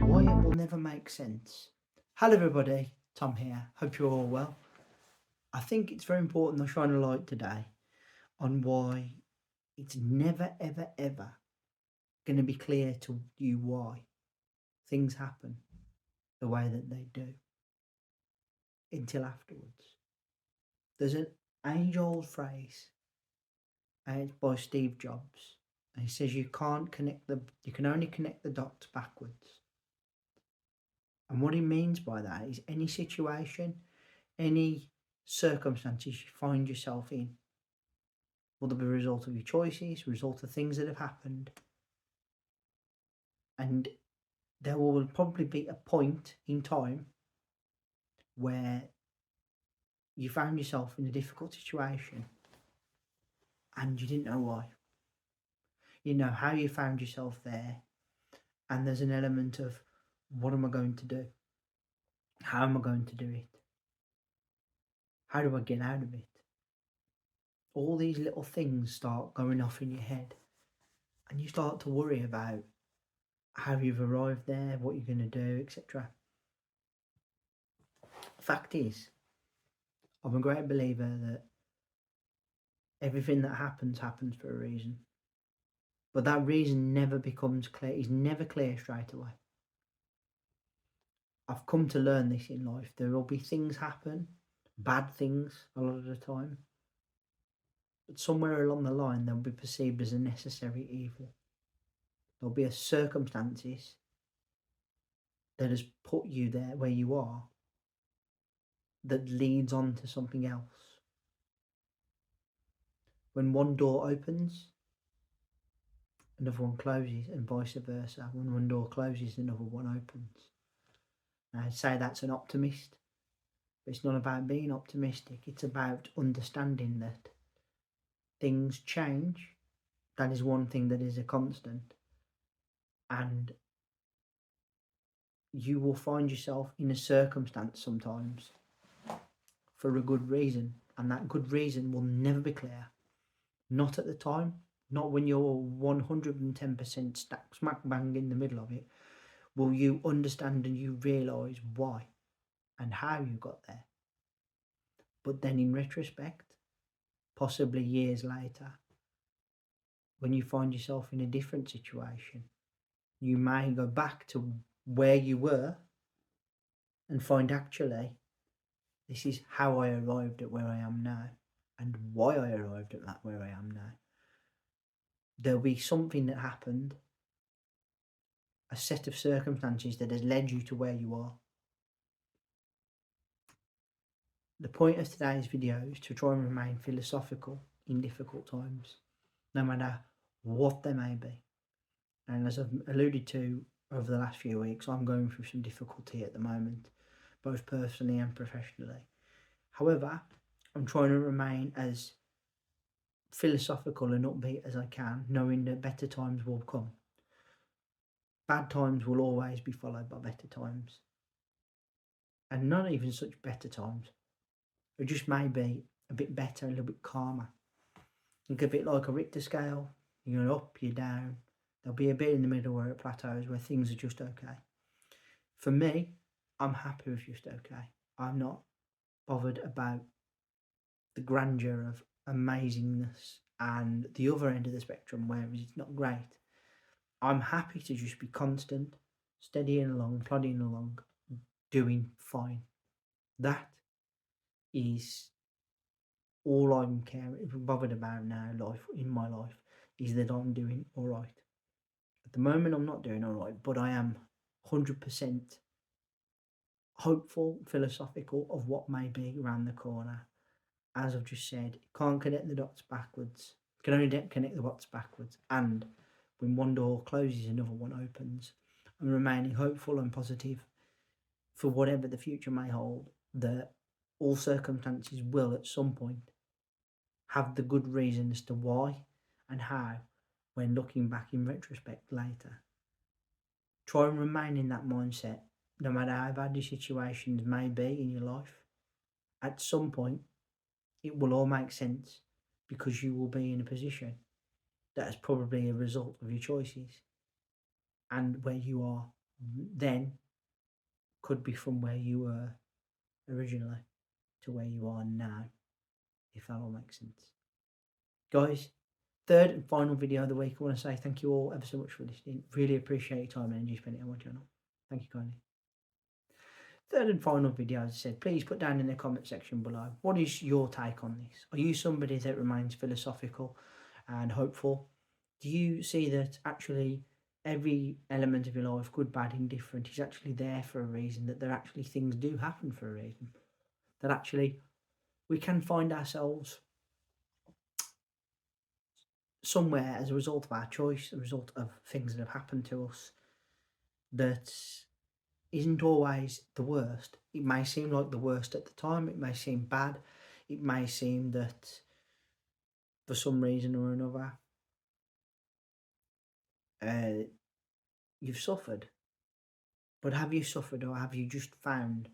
Why it will never make sense. Hello, everybody. Tom here. Hope you're all well. I think it's very important to shine a light today on why it's never, ever, ever going to be clear to you why things happen the way that they do until afterwards. There's an age old phrase, and it's by Steve Jobs. And he says you can only connect the dots backwards. And what he means by that is any situation, any circumstances you find yourself in, will be a result of your choices, result of things that have happened. And there will probably be a point in time where you found yourself in a difficult situation and you didn't know why. You know how you found yourself there, and there's an element of what am I going to do? How am I going to do it? How do I get out of it? All these little things start going off in your head, and you start to worry about how you've arrived there, what you're going to do, etc. Fact is, I'm a great believer that everything that happens for a reason. But that reason never becomes clear, is never clear straight away. I've come to learn this in life. There will be things happen, bad things a lot of the time. But somewhere along the line, they'll be perceived as a necessary evil. There'll be a circumstances that has put you there where you are that leads on to something else. When one door opens, another one closes, and vice versa. When one door closes, another one opens. Now, I'd say that's an optimist, but it's not about being optimistic. It's about understanding that things change. That is one thing that is a constant. And you will find yourself in a circumstance sometimes for a good reason, and that good reason will never be clear. Not at the time, not when you're 110% smack bang in the middle of it, will you understand and you realise why and how you got there. But then in retrospect, possibly years later, when you find yourself in a different situation, you may go back to where you were and find actually this is how I arrived at where I am now and why I arrived at that where I am now. There'll be something that happened, a set of circumstances that has led you to where you are. The point of today's video is to try and remain philosophical in difficult times, no matter what they may be. And as I've alluded to over the last few weeks, I'm going through some difficulty at the moment, both personally and professionally. However, I'm trying to remain as philosophical and upbeat as I can, knowing that better times will come. Bad times will always be followed by better times. And not even such better times. It just may be a bit better, a little bit calmer. Think a bit like a Richter scale. You're up, you're down. There'll be a bit in the middle where it plateaus, where things are just okay. For me, I'm happy with just okay. I'm not bothered about the grandeur of amazingness and the other end of the spectrum where it's not great. I'm happy to just be constant, steadying along, plodding along, doing fine. That is all I'm bothered about now in my life, is that I'm doing all right. At the moment, I'm not doing all right, but I am 100% hopeful, philosophical of what may be around the corner. as I've just said, can't connect the dots backwards. Can only connect the dots backwards. And when one door closes, another one opens. And remaining hopeful and positive for whatever the future may hold, that all circumstances will at some point have the good reason as to why and how when looking back in retrospect later. Try and remain in that mindset, no matter how bad your situations may be in your life. At some point, it will all make sense because you will be in a position that is probably a result of your choices. And where you are then could be from where you were originally to where you are now, if that all makes sense. Guys, third and final video of the week, I want to say thank you all ever so much for listening. Really appreciate your time and energy spent on my channel. Thank you kindly. Third and final video, as I said, please put down in the comment section below, what is your take on this? Are you somebody that remains philosophical and hopeful? Do you see that actually every element of your life, good, bad, indifferent, is actually there for a reason, that there actually things do happen for a reason, that actually we can find ourselves somewhere as a result of our choice, a result of things that have happened to us, that isn't always the worst. It may seem like the worst at the time, it may seem bad, it may seem that for some reason or another you've suffered. But have you suffered, or have you just found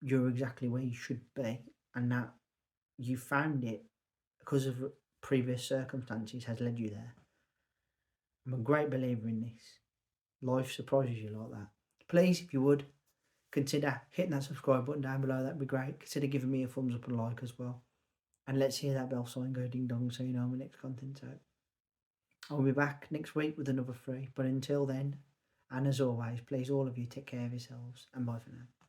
you're exactly where you should be, and that you found it because of previous circumstances has led you there? I'm a great believer in this. Life surprises you like that. Please, if you would, consider hitting that subscribe button down below. That'd be great. Consider giving me a thumbs up and like as well. And let's hear that bell sign go ding dong so you know my next content's out. I'll be back next week with another 3. But until then, and as always, please all of you take care of yourselves, and bye for now.